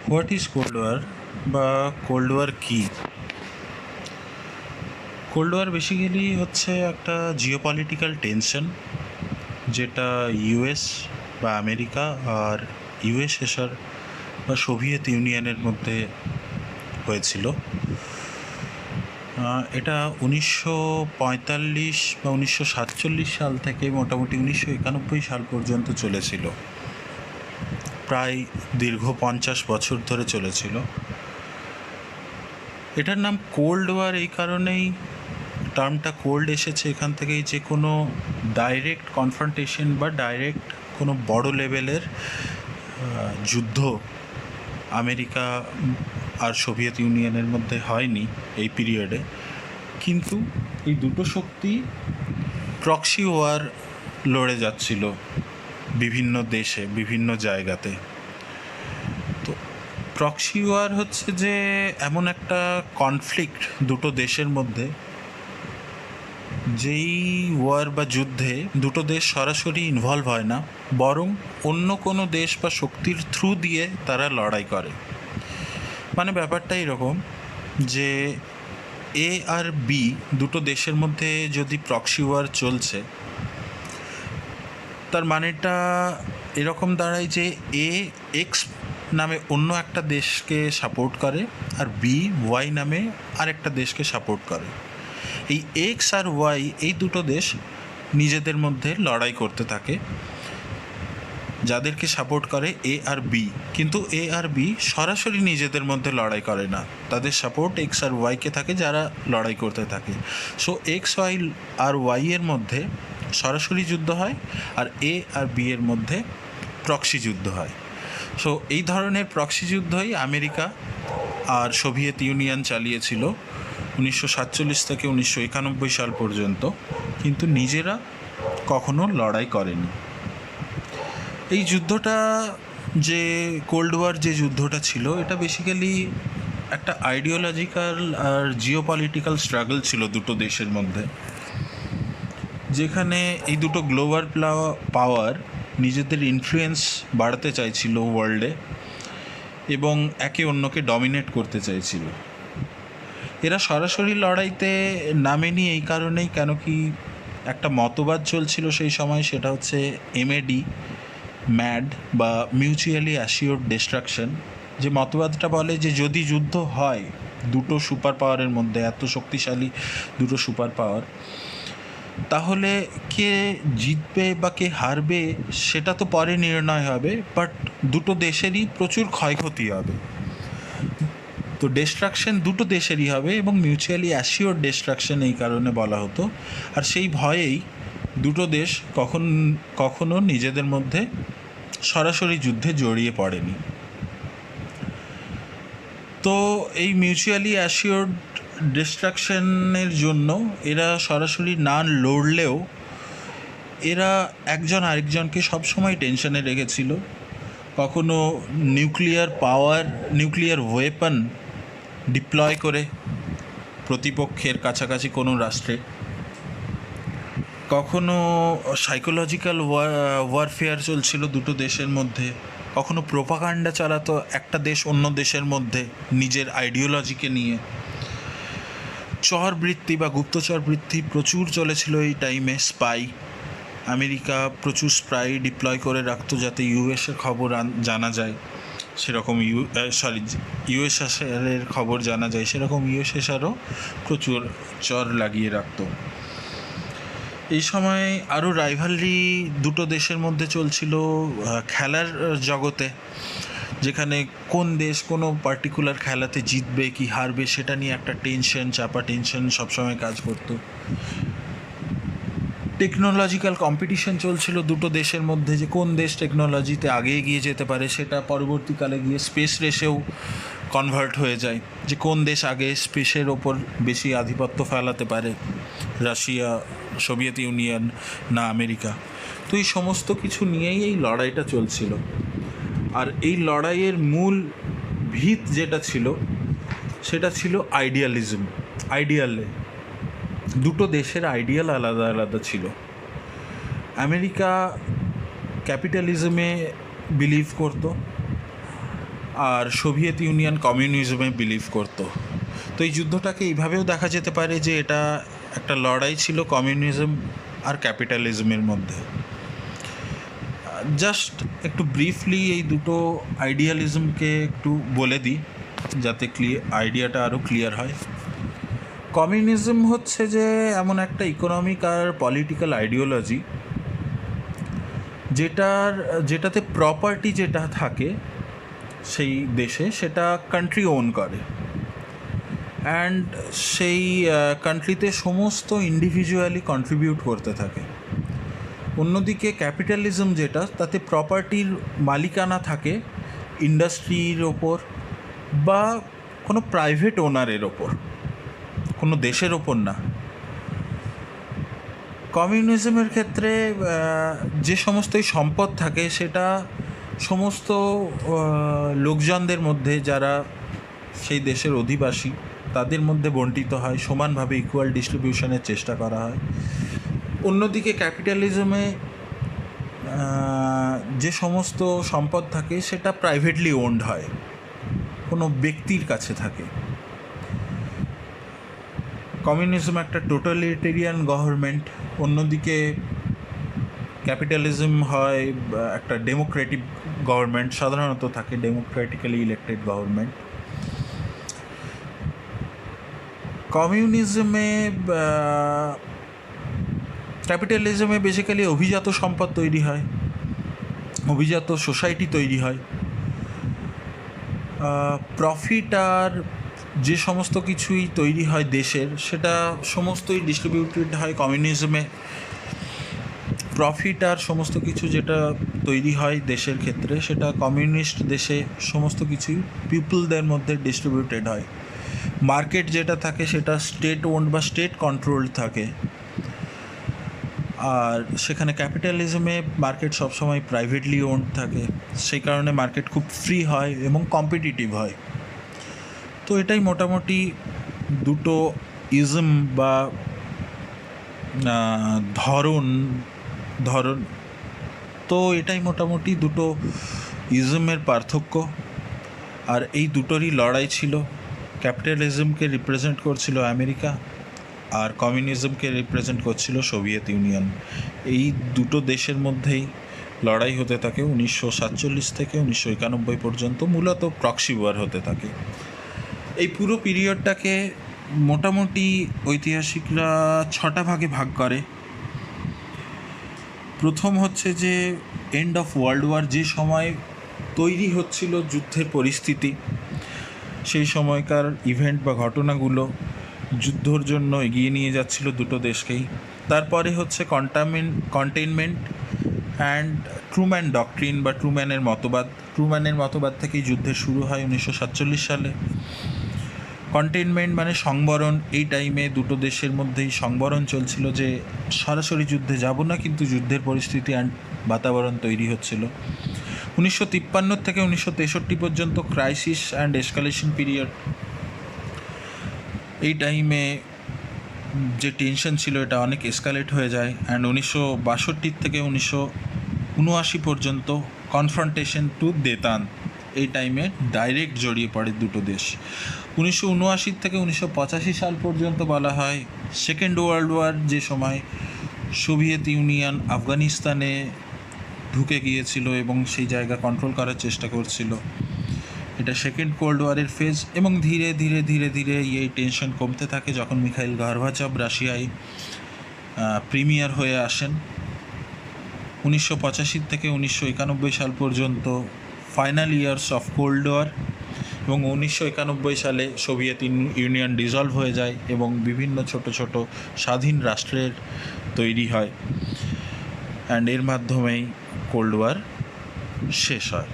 What is cold war বা cold war কী? Cold war basically হচ্ছে একটা জিওপলিটিক্যাল টেনশন, যেটা ইউএস বা আমেরিকা আর ইউএসএসআর বা সোভিয়েত ইউনিয়নের মধ্যে হয়েছিল। এটা 1945 বা 1947 সাল থেকে মোটামুটি 1991 সাল পর্যন্ত চলেছিল। প্রায় দীর্ঘ 50 বছর ধরে চলেছিল। এটার নাম কোল্ড ওয়ার এই কারণেই, টার্মটা কোল্ড এসেছে এখান থেকেই, যে কোনো ডাইরেক্ট কনফ্রন্টেশন বা ডাইরেক্ট কোনো বড় লেভেলের যুদ্ধ আমেরিকা আর সোভিয়েত ইউনিয়নের মধ্যে হয়নি এই পিরিয়ডে। কিন্তু এই দুটো শক্তি প্রক্সি ওয়ার লড়ে যাচ্ছিল বিভিন্ন দেশে, বিভিন্ন জায়গাতে। তো প্রক্সি ওয়ার হচ্ছে যে এমন একটা কনফ্লিক্ট দুটো দেশের মধ্যে, যেই ওয়ার বা যুদ্ধে দুটো দেশ সরাসরি ইনভলভ হয় না, বরং অন্য কোনো দেশ বা শক্তির থ্রু দিয়ে তারা লড়াই করে। মানে ব্যাপারটা এরকম যে এ আর বি দুটো দেশের মধ্যে যদি প্রক্সি ওয়ার চলছে, তার মানেটা এরকম দাঁড়ায় যে এ এক্স নামে অন্য একটা দেশকে সাপোর্ট করে, আর বি ওয়াই নামে আরেকটা দেশকে সাপোর্ট করে। এই এক্স আর ওয়াই এই দুটো দেশ নিজেদের মধ্যে লড়াই করতে থাকে, যাদেরকে সাপোর্ট করে এ আর বি। কিন্তু এ আর বি সরাসরি নিজেদের মধ্যে লড়াই করে না, তাদের সাপোর্ট এক্স আর ওয়াইকে থাকে, যারা লড়াই করতে থাকে। সো এক্স ওয়াই আর ওয়াই এর মধ্যে সরাসরি যুদ্ধ হয়, আর এ আর বি এর মধ্যে প্রক্সি যুদ্ধ হয়। সো এই ধরনের প্রক্সি যুদ্ধই আমেরিকা আর সোভিয়েত ইউনিয়ন চালিয়েছিল 1947 থেকে 1991 সাল পর্যন্ত, কিন্তু নিজেরা কখনো লড়াই করেনি। এই যুদ্ধটা, যে কোল্ড ওয়ার যে যুদ্ধটা ছিল, এটা বেসিক্যালি একটা আইডিওলজিক্যাল আর জিওপলিটিক্যাল স্ট্রাগল ছিল দুটো দেশের মধ্যে, যেখানে এই দুটো গ্লোবাল পাওয়ার নিজেদের ইনফ্লুয়েন্স বাড়াতে চাইছিল ওয়ার্ল্ডে এবং একে অন্যকে ডমিনেট করতে চাইছিল। এরা সরাসরি লড়াইতে নামেনি এই কারণেই, কেন কি একটা মতবাদ চলছিল সেই সময়, সেটা হচ্ছে এমএডি, ম্যাড বা মিউচুয়ালি অ্যাসিওর্ড ডিস্ট্রাকশন। যে মতবাদটা বলে যে যদি যুদ্ধ হয় দুটো সুপার পাওয়ারের মধ্যে, এত শক্তিশালী দুটো সুপার পাওয়ার, তাহলে কে জিতবে বা কে হারবে সেটা তো পরে নির্ণয় হবে, বাট দুটো দেশেরই প্রচুর ক্ষয়ক্ষতি হবে। তো ডিস্ট্রাকশন দুটো দেশেরই হবে, এবং মিউচুয়ালি অ্যাসিওর ডিস্ট্রাকশন এই কারণে বলা হতো। আর সেই ভয়েই দুটো দেশ কখনো নিজেদের মধ্যে সরাসরি যুদ্ধে জড়িয়ে পড়েনি। তো এই মিউচুয়ালি অ্যাসিওর্ড ডিস্ট্রাকশনের জন্য এরা সরাসরি না লড়লেও এরা একজন আরেকজনকে সবসময় টেনশনে রেখেছিল। কখনো নিউক্লিয়ার ওয়েপন ডিপ্লয় করে প্রতিপক্ষের কাছাকাছি কোনো রাষ্ট্রে, কখনো সাইকোলজিক্যাল ওয়ারফেয়ার চলছিল দুটো দেশের মধ্যে, কখনো প্রোপাগান্ডা চালাতো একটা দেশ অন্য দেশের মধ্যে নিজের আইডিওলজিকে নিয়ে। চরবৃত্তি বা গুপ্তচর বৃত্তি প্রচুর চলেছিল এই টাইমে। স্পাই, আমেরিকা প্রচুর স্পাই ডিপ্লয় করে রাখতো যাতে ইউএসের খবর জানা যায়, সেরকম ইউএসএসআরের খবর জানা যায়, সেরকম ইউএসএসআরও প্রচুর চর লাগিয়ে রাখতো। এই সময় আরও রাইভালরি দুটো দেশের মধ্যে চলছিল খেলার জগতে, যেখানে কোন দেশ কোনো পার্টিকুলার খেলাতে জিতবে কি হারবে সেটা নিয়ে একটা চাপা টেনশন সবসময় কাজ করতো। টেকনোলজিক্যাল কম্পিটিশন চলছিল দুটো দেশের মধ্যে, যে কোন দেশ টেকনোলজিতে আগে এগিয়ে যেতে পারে, সেটা পরবর্তীকালে গিয়ে স্পেস রেসেও কনভার্ট হয়ে যায়, যে কোন দেশ আগে স্পেসের ওপর বেশি আধিপত্য ফেলাতে পারে, রাশিয়া, সোভিয়েত ইউনিয়ন না আমেরিকা। তো এই সমস্ত কিছু নিয়েই এই লড়াইটা চলছিল। আর এই লড়াইয়ের মূল ভিত যেটা ছিল সেটা ছিল আইডিয়ালে। দুটো দেশের আইডিয়াল আলাদা আলাদা ছিল। আমেরিকা ক্যাপিটালিজমে বিলিভ করতো, আর সোভিয়েত ইউনিয়ন কমিউনিজমে বিলিভ করতো। তো এই যুদ্ধটাকে এইভাবেও দেখা যেতে পারে যে এটা একটা লড়াই ছিল কমিউনিজম আর ক্যাপিটালিজমের মধ্যে। জাস্ট একটু ব্রিফলি এই দুটো আইডিয়ালিজমকে একটু বলে দিই যাতে আইডিয়াটা আরও ক্লিয়ার হয়। কমিউনিজম হচ্ছে যে এমন একটা ইকোনমিক আর পলিটিক্যাল আইডিওলজি যেটাতে প্রপার্টি যেটা থাকে সেই দেশে সেটা কান্ট্রি ওন করে, অ্যান্ড সেই কান্ট্রিতে সমস্ত ইন্ডিভিজুয়ালি কন্ট্রিবিউট করতে থাকে। অন্যদিকে ক্যাপিটালিজম যেটা, তাতে প্রপার্টির মালিকানা থাকে ইন্ডাস্ট্রির ওপর বা কোনো প্রাইভেট ওনারের ওপর, কোনো দেশের ওপর না। কমিউনিজমের ক্ষেত্রে যে সমস্তই সম্পদ থাকে সেটা সমস্ত লোকজনদের মধ্যে, যারা সেই দেশের অধিবাসী, তাদের মধ্যে বণ্টিত হয়, সমানভাবে ইকুয়াল ডিস্ট্রিবিউশনের চেষ্টা করা হয়। অন্যদিকে ক্যাপিটালিজমে যে সমস্ত সম্পদ থাকে সেটা প্রাইভেটলি ওন্ড হয়, কোনো ব্যক্তির কাছে থাকে। কমিউনিজম একটা টোটালিটেরিয়ান গভর্নমেন্ট, অন্যদিকে ক্যাপিটালিজম হয় একটা ডেমোক্রেটিক গভর্নমেন্ট, সাধারণত থাকে ডেমোক্রেটিক্যালি ইলেক্টেড গভর্নমেন্ট। কমিউনিজমে ক্যাপিটালিজমে বেসিক্যালি অভিজাত সম্পদ তৈরি হয়, অভিজাত সোসাইটি তৈরি হয়। প্রফিট আর যে সমস্ত কিছুই তৈরি হয় দেশের, সেটা সমস্তই ডিস্ট্রিবিউটেড হয় কমিউনিজমে। প্রফিট আর সমস্ত কিছু যেটা তৈরি হয় দেশের ক্ষেত্রে, সেটা কমিউনিস্ট দেশে সমস্ত কিছুই পিপলদের মধ্যে ডিস্ট্রিবিউটেড হয়। মার্কেট যেটা থাকে সেটা স্টেট ওন্ড বা স্টেট কন্ট্রোলড থাকে, আর সেখানে ক্যাপিটালিজমে মার্কেট সবসময় প্রাইভেটলি ওন্ড থাকে। সেই কারণে মার্কেট খুব ফ্রি হয় এবং কম্পিটিটিভ হয়। তো এটাই মোটামুটি দুটো ইজম বা ধরন তো এটাই মোটামুটি দুটো ইজমের পার্থক্য। আর এই দুটোরই লড়াই ছিল। ক্যাপিটালিজমকে রিপ্রেজেন্ট করছিল আমেরিকা, আর কমিউনিজমকে রিপ্রেজেন্ট করছিল সোভিয়েত ইউনিয়ন। এই দুটো দেশের মধ্যেই লড়াই হতে থাকে 1947 থেকে 1991 পর্যন্ত, মূলত প্রক্সি ওয়ার হতে থাকে। এই পুরো পিরিয়ডটাকে মোটামুটি ঐতিহাসিকরা 6টা ভাগে ভাগ করে। প্রথম হচ্ছে যে এন্ড অফ ওয়ার্ল্ড ওয়ার, যে সময় তৈরি হচ্ছিল যুদ্ধের পরিস্থিতি, সেই সময়কার ইভেন্ট বা ঘটনাগুলো যুদ্ধর জন্য এগিয়ে নিয়ে যাচ্ছিল দুটো দেশকেই। তারপরে হচ্ছে কন্টেইনমেন্ট অ্যান্ড ট্রুম্যান ডক্ট্রিন বা ট্রুম্যানের মতবাদ থেকেই যুদ্ধের শুরু হয় 1947 সালে। কন্টেইনমেন্ট মানে সংবরণ। এই টাইমে দুটো দেশের মধ্যেই সংবরণ চলছিল, যে সরাসরি যুদ্ধে যাব না, কিন্তু যুদ্ধের পরিস্থিতি অ্যান্ড বাতাবরণ তৈরি হচ্ছিল। 1953 থেকে 1963 পর্যন্ত ক্রাইসিস অ্যান্ড এসকালেশন পিরিয়ড। এই টাইমে যে টেনশন ছিল এটা অনেক এসকালেট হয়ে যায়, অ্যান্ড 1962 থেকে 1979 পর্যন্ত কনফ্রন্টেশন টু দেতান। এই টাইমে ডাইরেক্ট জড়িয়ে পড়ে দুটো দেশ। 1979 থেকে 1985 সাল পর্যন্ত বলা হয় সেকেন্ড ওয়ার্ল্ড ওয়ার, যে সময় সোভিয়েত ইউনিয়ন আফগানিস্তানে ঢুকে গিয়েছিল এবং সেই জায়গা কন্ট্রোল করার চেষ্টা করছিল। এটা সেকেন্ড কোল্ড ওয়ারের ফেজ, এবং ধীরে ধীরে ধীরে ধীরে এই টেনশন কমতে থাকে যখন মিখাইল গর্বাচভ রাশিয়ায় প্রিমিয়ার হয়ে আসেন। 1985 থেকে 1991 সাল পর্যন্ত final years of cold war, এবং 1991 সালে সোভিয়েত ইউনিয়ন ডিসলভ হয়ে যায় এবং বিভিন্ন ছোট ছোট স্বাধীন রাষ্ট্রের তৈরি হয়, অ্যান্ড এর মাধ্যমেই কোল্ড ওয়ার শেষ হয়।